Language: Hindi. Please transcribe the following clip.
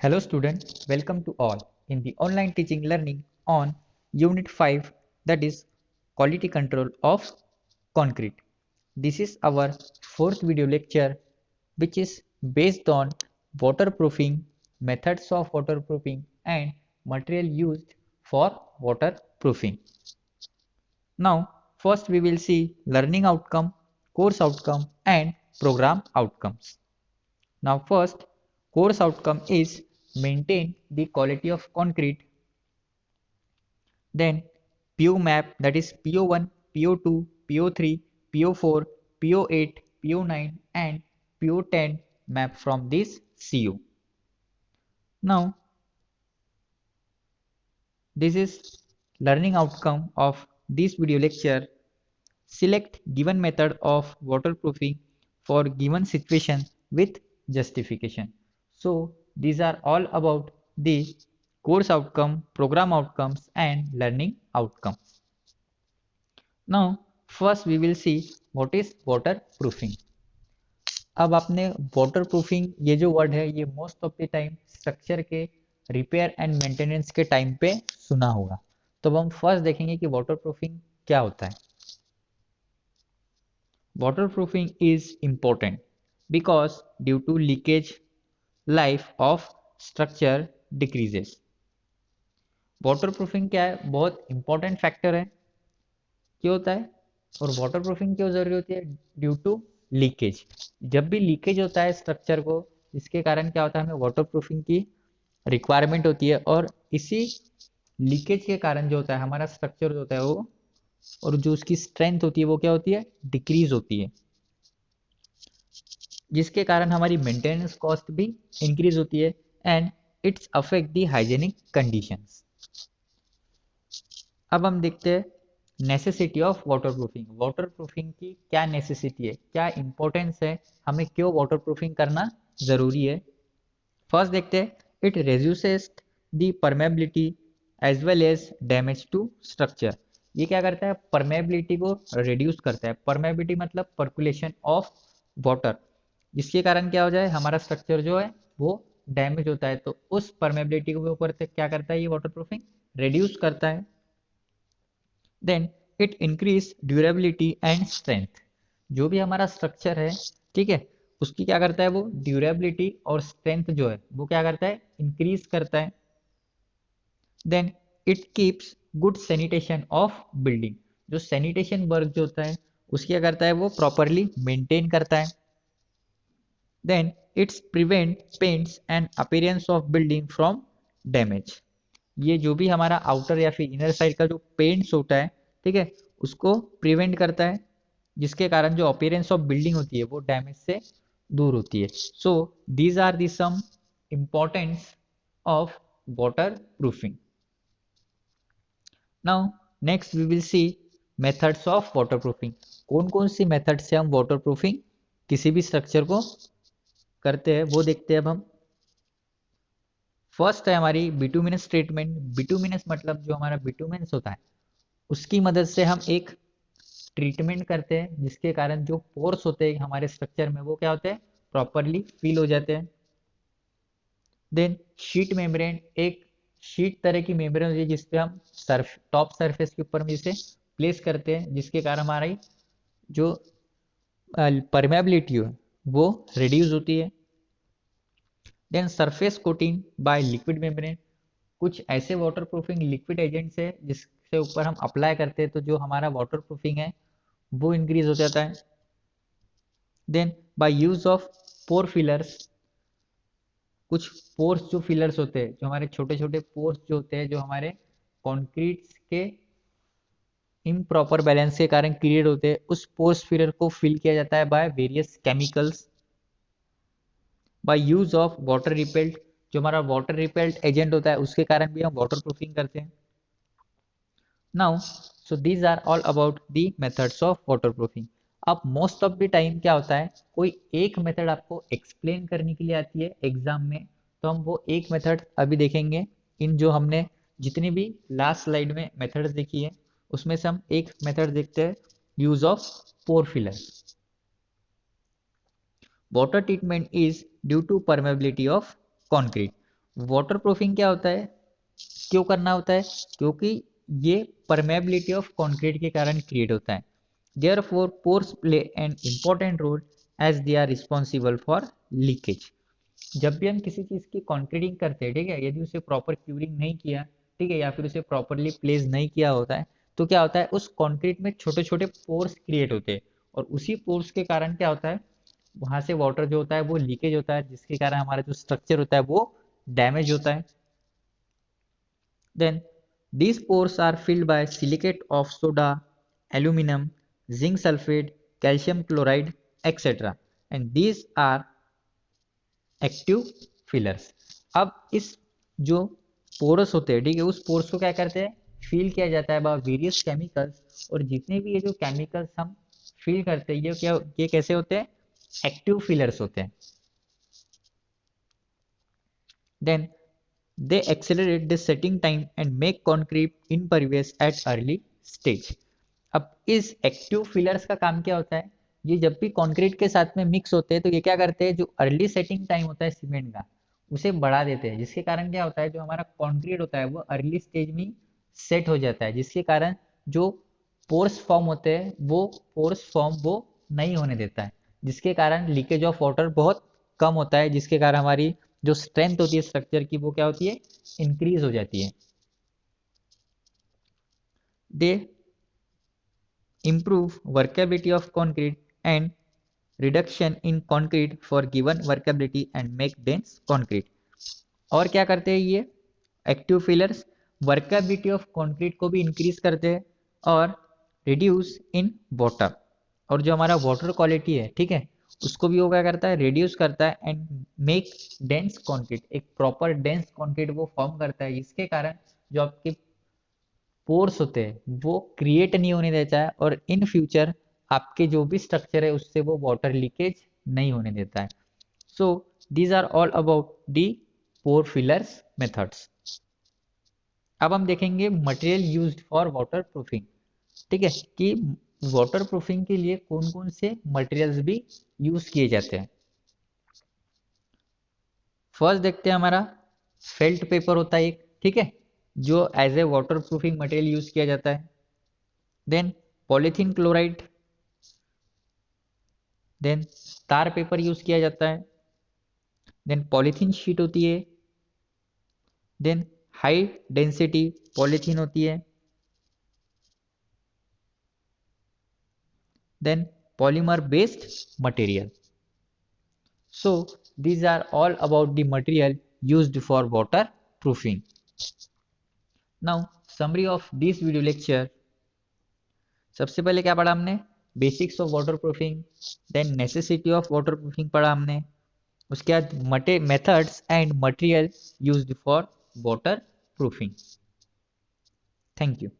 Hello student, welcome to all in the online teaching learning on Unit 5, that is Quality Control of Concrete. This is our fourth video lecture which is based on waterproofing, methods of waterproofing and material used for waterproofing. Now first we will see learning outcome, course outcome and program outcomes. Now first, course outcome is maintain the quality of concrete. Then PO map, that is PO1, PO2, PO3, PO4, PO8, PO9 and PO10 map from this CO. Now this is learning outcome of this video lecture. Select given method of waterproofing for given situation with justification. So these are all about the course outcome, program outcomes and learning outcome. Now first we will see what is waterproofing. अब आपने waterproofing ये जो वर्ड है ये most of the time structure के रिपेयर एंड मेंटेनेंस के टाइम पे सुना होगा. तो अब हम फर्स्ट देखेंगे कि waterproofing क्या होता है. Waterproofing is important because due to leakage, life of structure decreases. Waterproofing क्या है, बहुत important factor है. क्यों होता है और waterproofing क्यों जरूरी होती है? Due to leakage. जब भी लीकेज होता है स्ट्रक्चर को, इसके कारण क्या होता है, हमें वाटरप्रूफिंग की रिक्वायरमेंट होती है और इसी लीकेज के कारण जो होता है हमारा स्ट्रक्चर जो होता है वो, और जो उसकी स्ट्रेंथ होती है वो क्या होती है, डिक्रीज होती है, जिसके कारण हमारी मेंटेनेंस कॉस्ट भी इंक्रीज होती है and it's affect the hygienic conditions. अब हम देखते हैं नेसेसिटी ऑफ वाटरप्रूफिंग. वाटरप्रूफिंग की क्या नेसेसिटी है, क्या इंपॉर्टेंस है, हमें क्यों वाटरप्रूफिंग करना जरूरी है. फर्स्ट देखते हैं, it reduces the permeability as well as damage to structure. ये क्या करता है, परमेबिलिटी को रिड्यूस करता है. परमेबिलिटी मतलब पर्कुलेशन ऑफ वाटर, जिसके कारण क्या हो जाए, हमारा स्ट्रक्चर जो है वो डैमेज होता है. तो उस परमेबिलिटी के ऊपर से क्या करता है ये वाटरप्रूफिंग, रिड्यूस करता है. Then it increase durability and strength. जो भी हमारा स्ट्रक्चर है, ठीक है, उसकी क्या करता है वो ड्यूरेबिलिटी और स्ट्रेंथ जो है वो क्या करता है, इंक्रीज करता है. Then it keeps good sanitation of building. जो सैनिटेशन वर्क जो होता है उसकी क्या करता है वो प्रॉपरली मेंटेन करता है. Then its prevent paints and appearance of building from damage. ये जो भी हमारा आउटर या फिर इनर साइड का जो पेंट्स होता है, ठीक है, उसको प्रिवेंट करता है, जिसके कारण जो अपीयरेंस ऑफ बिल्डिंग होती है वो डैमेज से दूर होती है. So these are the some importance of water proofing. Now next we will see methods of water proofing. कौन कौन सी मेथड से हम वाटर प्रूफिंग किसी भी स्ट्रक्चर को करते हैं वो देखते हैं अब हम. फर्स्ट है हमारी बिटुमिनस ट्रीटमेंट. बिटुमिनस मतलब जो हमारा बिटुमेंस होता है उसकी मदद से हम एक ट्रीटमेंट करते हैं, जिसके कारण जो पोर्स होते हैं हमारे स्ट्रक्चर में वो क्या होते हैं, प्रॉपरली फिल हो जाते हैं. देन शीट मेम्ब्रेन, एक शीट तरह की मेम्ब्रेन होती है जिसपे हम टॉप सरफेस के ऊपर में इसे प्लेस करते हैं, जिसके कारण हमारी जो परमेबिलिटी है वो रिड्यूस होती है. Then surface coating by liquid membrane. कुछ ऐसे वाटरप्रूफिंग लिक्विड एजेंट्स है जिसके ऊपर हम अप्लाई करते हैं तो जो हमारा वाटरप्रूफिंग है वो इंक्रीज हो जाता है. Then by use of pore fillers. कुछ पोर्स जो फिलर्स होते हैं, जो हमारे छोटे छोटे पोर्स जो होते हैं जो हमारे कॉन्क्रीट के इम्प्रॉपर बैलेंस के कारण क्रिएट होते हैं, उस पोर्स फिलर को फिल किया जाता है by various chemicals. By use of water repellent. जो हमारा वाटर रिपेल्ट एजेंट होता है उसके कारण भी हम वाटर प्रूफिंग करते हैं. Now so these are all about the methods of water proofing. अब मोस्ट ऑफ द टाइम क्या होता है, कोई एक मेथड आपको एक्सप्लेन करने के लिए आती है एग्जाम में, तो हम वो एक मेथड अभी देखेंगे. इन जो हमने जितनी भी लास्ट स्लाइड में मेथड्स देखी है उसमें से हम एक मेथड देखते हैं, use of pore filler. Water treatment is due to permeability of concrete. Water proofing क्या होता है, क्यों करना होता है, क्योंकि ये परमेबिलिटी ऑफ कंक्रीट के कारण क्रिएट होता है। Therefore, pores play an important role as they are responsible for leakage. जब भी हम किसी चीज की कंक्रीटिंग करते हैं, ठीक है, यदि उसे प्रॉपर क्यूरिंग नहीं किया, ठीक है, या फिर उसे प्रॉपरली प्लेस नहीं किया होता है, तो क्या होता है, उस कंक्रीट में छोटे छोटे पोर्स क्रिएट होते हैं, और उसी पोर्स के कारण क्या होता है, वहां से वाटर जो होता है वो लीकेज होता है, जिसके कारण हमारा जो स्ट्रक्चर होता है वो डैमेज होता है। Then these pores are filled by silicate of soda, aluminum, zinc sulfate, calcium chloride, etc. And these are active fillers. अब इस जो पोरस होते हैं, ठीक है, उस पोरस को क्या करते हैं, फील किया जाता है बाय वेरियस केमिकल्स, और जितने भी ये जो केमिकल्स हम फील करते हैं, ये कैसे होते हैं, एक्टिव फिलर्स होते हैं। Then they accelerate the setting time and make concrete impervious at early stage. अब इस एक्टिव फिलर्स का काम क्या होता है, ये जब भी कंक्रीट के साथ में मिक्स होते हैं तो ये क्या करते हैं, जो अर्ली सेटिंग टाइम होता है सीमेंट का उसे बढ़ा देते हैं, जिसके कारण क्या होता है, जो हमारा कंक्रीट होता है वो अर्ली स्टेज में सेट हो जाता है, जिसके कारण जो पोर्स फॉर्म होते हैं वो पोर्स फॉर्म वो नहीं होने देता है, जिसके कारण लीकेज ऑफ वाटर बहुत कम होता है, जिसके कारण हमारी जो स्ट्रेंथ होती है स्ट्रक्चर की वो क्या होती है, इंक्रीज हो जाती है। दे improve workability of concrete and reduction in concrete for given workability and make dense concrete। और क्या करते हैं ये active fillers, workability of concrete को भी इंक्रीज करते हैं और रिड्यूस इन वाटर, और जो हमारा वाटर क्वालिटी है, ठीक है, उसको भी वो क्या करता है, रिड्यूस करता है एंड मेक डेंस कंक्रीट, एक प्रॉपर डेंस कंक्रीट वो फॉर्म करता है, इसके कारण जो आपके पोर्स होते हैं वो क्रिएट नहीं होने देता है, और इन फ्यूचर आपके जो भी स्ट्रक्चर है उससे वो वाटर लीकेज नहीं होने देता है। So these are all about the pore fillers methods. अब हम देखेंगे material used for water proofing, ठीक है, कि वाटर प्रूफिंग के लिए कौन कौन से मटेरियल्स भी यूज किए जाते हैं। फर्स्ट देखते हैं हमारा फेल्ट पेपर होता है एक, ठीक है, जो as a water proofing material use किया जाता है। Then polythene chloride, then tar paper use किया जाता है, देन पॉलीथीन शीट होती है, देन हाई डेंसिटी पॉलीथीन होती है, then polymer based material. So these are all about the material used for waterproofing. Now summary of this video lecture। सबसे पहले क्या पढ़ा हमने, basics of waterproofing, then necessity of waterproofing पढ़ा हमने, उसके बाद methods and material used for waterproofing. Thank you.